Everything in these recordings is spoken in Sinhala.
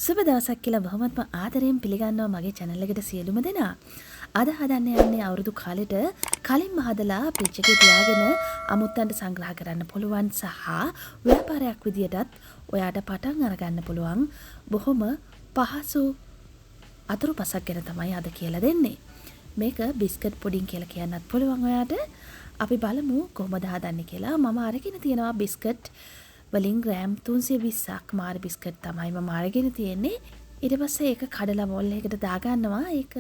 සුබ දවසක් කියලා බොහොමත්ම ආදරයෙන් පිළිගන්නවා මගේ channel එකට සියලුම දෙනා. අද හදන්න යන්නේ අවුරුදු කාලෙට කලින්ම හදලා ෆ්‍රිජ් එකේ තියාගෙන අමුත්තන්ට සංග්‍රහ කරන්න පුළුවන් සහ ව්‍යාපාරයක් විදියටත් ඔයාට පටන් අරගන්න පුළුවන් බොහොම පහසු අතුරුපසක් ගැන තමයි අද කියලා දෙන්නේ. මේක බිස්කට් පුඩින් කියලා කියන්නත් පුළුවන් ඔයාට. අපි බලමු කොහොමද හදන්නේ කියලා. මම අරගෙන තියෙනවා බිස්කට් වලින් ග්‍රෑම් 320ක් මාරි බිස්කට් තමයි මම අරගෙන තියෙන්නේ. ඊට පස්සේ ඒක කඩලා බෝල් එකකට දාගන්නවා. ඒක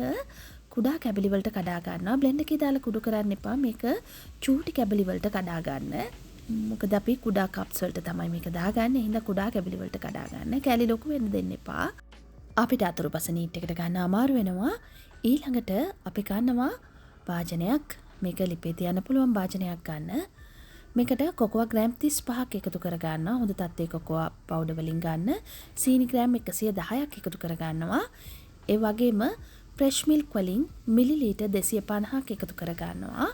කුඩා කැබලි වලට කඩා ගන්නවා. බ්ලෙන්ඩර් එකේ දාලා කුඩු කරන්න එපා. මේක චූටි කැබලි වලට කඩා ගන්න. මොකද අපි කුඩා කප්ස් වලට තමයි මේක දාගන්නේ. එහෙනම් කුඩා කැබලි වලට කඩා ගන්න. කැලි ලොකු වෙන්න දෙන්න එපා. අපිට අතුරුපස නීට් එකට ගන්න අමාරු වෙනවා. ඊළඟට අපි ගන්නවා වාජනයක්. මේක ලිපේ තියන්න පුළුවන් වාජනයක් ගන්න. මේකට කොකෝවා ග්‍රෑම් 35ක් එකතු කර ගන්නවා. හොඳ තත්ත්වයේ කොකෝවා පවුඩර් වලින් ගන්න. සීනි ග්‍රෑම් 110ක් එකතු කර ගන්නවා. ඒ වගේම ෆ්‍රෙෂ් මිල්ක් වලින් මිලිලීටර් 250ක් එකතු කර ගන්නවා.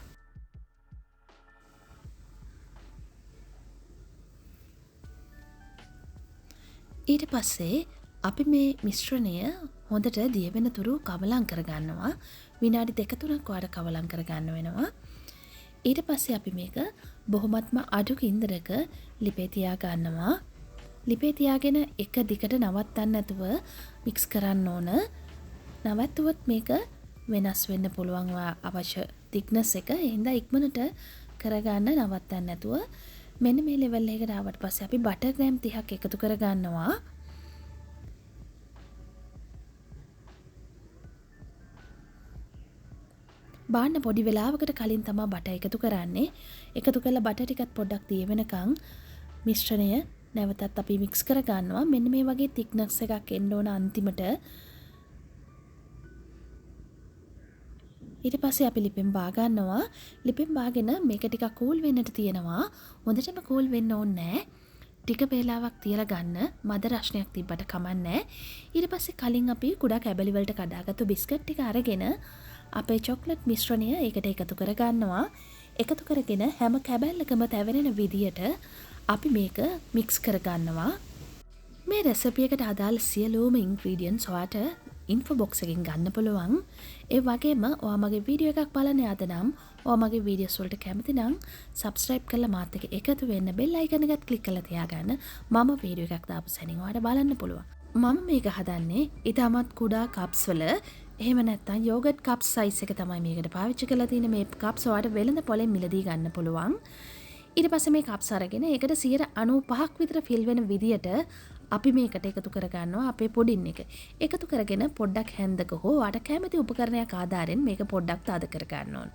ඊට පස්සේ අපි මේ මිශ්‍රණය හොඳට දිය වෙන තුරු කවලම් කර ගන්නවා. විනාඩි 2-3ක් වාර කවලම් කර ගන්න වෙනවා. ඊට පස්සේ අපි මේක බොහොමත්ම අඩු ගින්දරක ලිපේ තියා ගන්නවා. ලිපේ තියාගෙන එක දිගට නවත්තන්න නැතුව මික්ස් කරන්න ඕන. නවත්තුවොත් මේක වෙනස් වෙන්න පුළුවන් අවශ්‍ය thickness එක. එහෙනම් ඉක්මනට කරගන්න නවත්තන්න නැතුව මෙන්න මේ ලෙවල් එකට ආවට පස්සේ අපි බටර් ග්‍රෑම් 30ක් එකතු කර ගන්නවා. බාන්න පොඩි වෙලාවකට කලින් තමයි බටර් එකතු කරන්නේ. එකතු කරලා බටර් ටිකත් පොඩ්ඩක් දිය වෙනකන් මිශ්‍රණය නැවතත් අපි මික්ස් කර ගන්නවා. මෙන්න මේ වගේ thickness එකක් එන්න ඕන අන්තිමට. ඊට පස්සේ අපි ලිපෙන් බා ගන්නවා. ලිපෙන් බාගෙන මේක ටිකක් කූල් වෙන්නට තියෙනවා. හොඳටම කූල් වෙන්න ඕනේ නැහැ. ටික වේලාවක් තියලා ගන්න. මද රස්නයක් තිබ්බට කමන්නේ. ඊට පස්සේ කලින් අපි කුඩා කැබලි වලට කඩාගත්තු බිස්කට් ටික අරගෙන අපේ චොක්ලට් මිශ්‍රණය ඒකට එකතු කර ගන්නවා. එකතු කරගෙන හැම කැබැල්ලකම තැවෙන විදියට අපි මේක මික්ස් කර ගන්නවා. මේ රෙසිපි එකට අදාළ සියලුම ඉන්ග්‍රීඩියන්ට්ස් ඔයාට ඉන්ෆෝ බොක්ස් එකකින් ගන්න පුළුවන්. ඒ වගේම ඔයා මගේ වීඩියෝ එකක් බලන්න යාද නම් ඔයා මගේ වීඩියෝස් වලට කැමති නම් subscribe කරලා මාත් එක්ක එකතු වෙන්න bell icon එකත් click කරලා තියාගන්න. මම වීඩියෝ එකක් දාපු සැනින් ඔයාට බලන්න පුළුවන්. මම මේක හදන්නේ ඊටමත් කුඩා කප්ස් වල. එහෙම නැත්නම් යෝගට් කප්ස් සයිස් එක තමයි මේකට පාවිච්චි කරලා තියෙන්නේ. මේ කප්ස් ඔයාලට වෙළඳ පොලෙන් මිලදී ගන්න පුළුවන්. ඊට පස්සේ මේ කප්ස් අරගෙන ඒකට 95ක් විතර ෆිල් වෙන විදියට අපි මේකට එකතු කර ගන්නවා අපේ පුඩින් එක. එකතු කරගෙන පොඩ්ඩක් හැන්දක හෝ ඔයාට කැමති උපකරණයක් ආධාරයෙන් මේක පොඩ්ඩක් තාද කර ගන්න ඕන.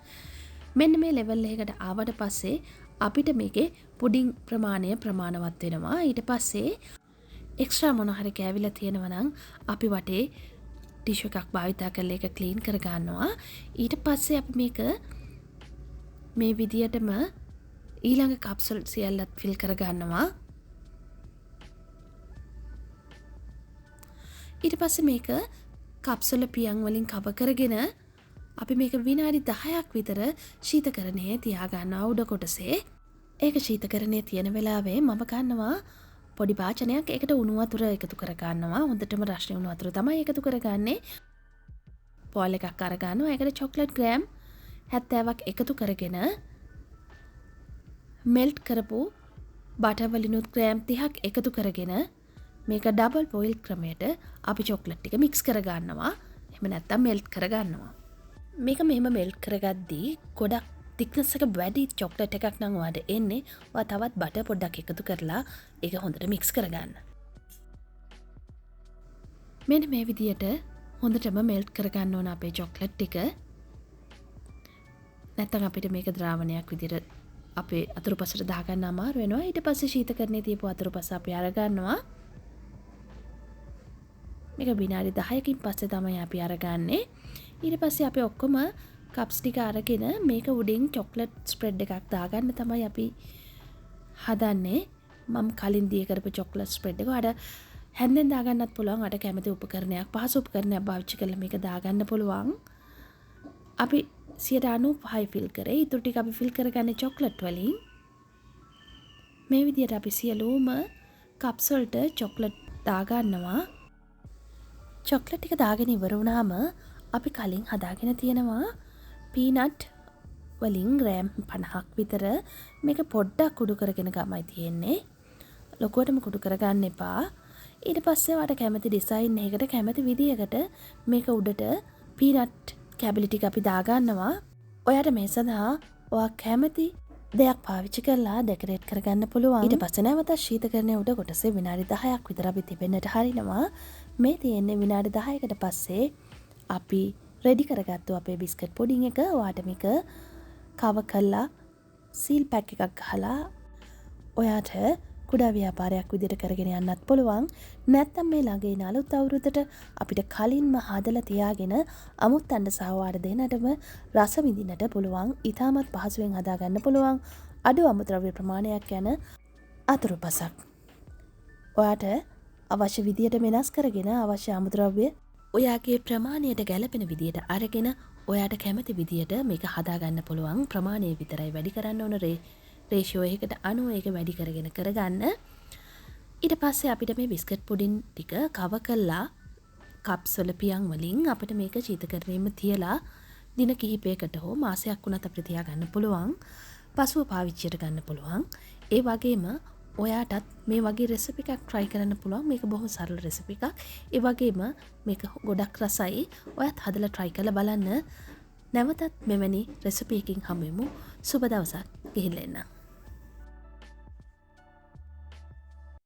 මෙන්න මේ ලෙවල් එකකට ආවට පස්සේ අපිට මේකේ පුඩින් ප්‍රමාණය ප්‍රමාණවත් වෙනවා. ඊට පස්සේ එක්ස්ට්‍රා මොන හරි කෑවිලා තියෙනවා නම් අපි වටේ ටිෂු එකක් භාවිතා කරලා ඒක ක්ලීන් කර ගන්නවා. ඊට පස්සේ අපි මේක මේ විදියටම ඊළඟ කප්සල් සියල්ලත් ෆිල් කර ගන්නවා. ඊට පස්සේ මේක කප්සල පියන් වලින් කව කරගෙන අපි මේක විනාඩි 10ක් විතර ශීතකරණයේ තියා ගන්නවා උඩ කොටසේ. ඒක ශීතකරණයේ තියෙන වෙලාවේ මම ගන්නවා පොඩි පාචනයක්. ඒකට උණු වතුර එකතු කර ගන්නවා. හොඳටම රස්නේ උණු වතුර තමයි එකතු කරගන්නේ. බෝල් එකක් අර ගන්නවා. ඒකට චොක්ලට් ග්‍රෑම් 70ක් එකතු කරගෙන මෙල්ට් කරපු බටර් වලිනුත් ග්‍රෑම් 30ක් එකතු කරගෙන මේක ඩබල් බොයිල් ක්‍රමයට අපි චොක්ලට් ටික මික්ස් කර ගන්නවා. එහෙම නැත්නම් මෙල්ට් කර ගන්නවා. මේක මෙහෙම මෙල්ට් කරගද්දී ගොඩක් thickness එක වැඩි චොක්ලට් එකක් නම් ඔයාලට එන්නේ. ඔයා තවත් බටර් පොඩ්ඩක් එකතු කරලා ඒක හොඳට මික්ස් කරගන්න. මෙන්න මේ විදියට හොඳටම මෙල්ට් කරගන්න ඕන අපේ චොක්ලට් ටික. නැත්නම් අපිට මේක ද්‍රාවණයක් විදියට අපේ අතුරුපසට දාගන්න අමාරු වෙනවා. ඊට පස්සේ ශීතකරණයේ තියපු අතුරුපස අපි අරගන්නවා. මේක විනාඩි 10කින් පස්සේ තමයි අපි අරගන්නේ. ඊට පස්සේ අපි ඔක්කොම කප්ස් ටික අරගෙන මේක උඩින් චොක්ලට් ස්ප්‍රෙඩ් එකක් දාගන්න තමයි අපි හදන්නේ. මම කලින් දී කරපු චොක්ලට් ස්ප්‍රෙඩ් එක අර හැන්දෙන් දාගන්නත් පුළුවන්. අර කැමති උපකරණයක් පහසු උපකරණයක් පාවිච්චි කරලා මේක දාගන්න පුළුවන්. අපි 95 ෆිල් කරේ. ඊටු ටික අපි ෆිල් කරගන්නේ චොක්ලට් වලින්. මේ විදියට අපි සියලුම කප්ස් වලට චොක්ලට් දාගන්නවා. චොක්ලට් ටික දාගෙන ඉවර වුණාම අපි කලින් හදාගෙන තියෙනවා පීනට් වලින් ග්‍රෑම් 50ක් විතර මේක පොඩ්ඩක් කුඩු කරගෙන ගමයි තියෙන්නේ. ලොකුවටම කුඩු කරගන්න එපා. ඊට පස්සේ වට කැමති ඩිසයින් එකකට කැමති විදියකට මේක උඩට පීනට් කැබලි ටික අපි දාගන්නවා. ඔයාට මේ සඳහා ඔයා කැමති දෙයක් පාවිච්චි කරලා ඩෙකරේට් කරගන්න පුළුවන්. ඊට පස්සේ නැවත ශීතකරණය උඩ කොටසේ විනාඩි 10ක් විතර අපි තිබෙන්නට හරිනවා. මේ තියෙන්නේ විනාඩි 10කට පස්සේ අපි රෙඩි කරගත්තු අපේ බිස්කට් පුඩින් එක. ඔයාට මේක කව කරලා සීල් පැක් එකක් ගහලා ඔයාට කුඩා ව්‍යාපාරයක් විදිහට කරගෙන යන්නත් පුළුවන්. නැත්නම් මේ ළඟ එන අලුත් අවුරුද්දට අපිට කලින්ම හදලා තියාගෙන අමුත්තන්න සහ වාඩ දෙන්නටම රස විඳින්නට පුළුවන්. ඊටමත් පහසුවෙන් හදා ගන්න පුළුවන්. අඩු අමුද්‍රව්‍ය ප්‍රමාණයක් යන අතුරුපසක්. ඔයාට අවශ්‍ය විදියට වෙනස් කරගෙන අවශ්‍ය අමුද්‍රව්‍ය ඔයාගේ ප්‍රමාණයට ගැලපෙන විදියට අරගෙන ඔයාට කැමති විදියට මේක හදාගන්න පුළුවන්. ප්‍රමාණය විතරයි වැඩි කරන්න ඕන. රේෂියෝ එකකට අනුව ඒක වැඩි කරගෙන කරගන්න. ඊට පස්සේ අපිට මේ බිස්කට් පුඩින් ටික කව කරලා කප්ස් වල පියන් වලින් අපිට මේක ශීතකරණයෙම තියලා දින කිහිපයකට හෝ මාසයක් වුණත් අපිට තියාගන්න පුළුවන්. පසුව පාවිච්චියට ගන්න පුළුවන්. ඒ වගේම ඔයාටත් මේ වගේ රෙසිපි එකක් try කරන්න පුළුවන්. මේක බොහොම සරල රෙසිපි එකක්. ඒ වගේම මේක ගොඩක් රසයි. ඔයත් හදලා try කරලා බලන්න. නැවතත් මෙවැනි රෙසිපි එකකින් හමු වෙමු. සුබ දවසක්. ගිහිල්ලා එන්න.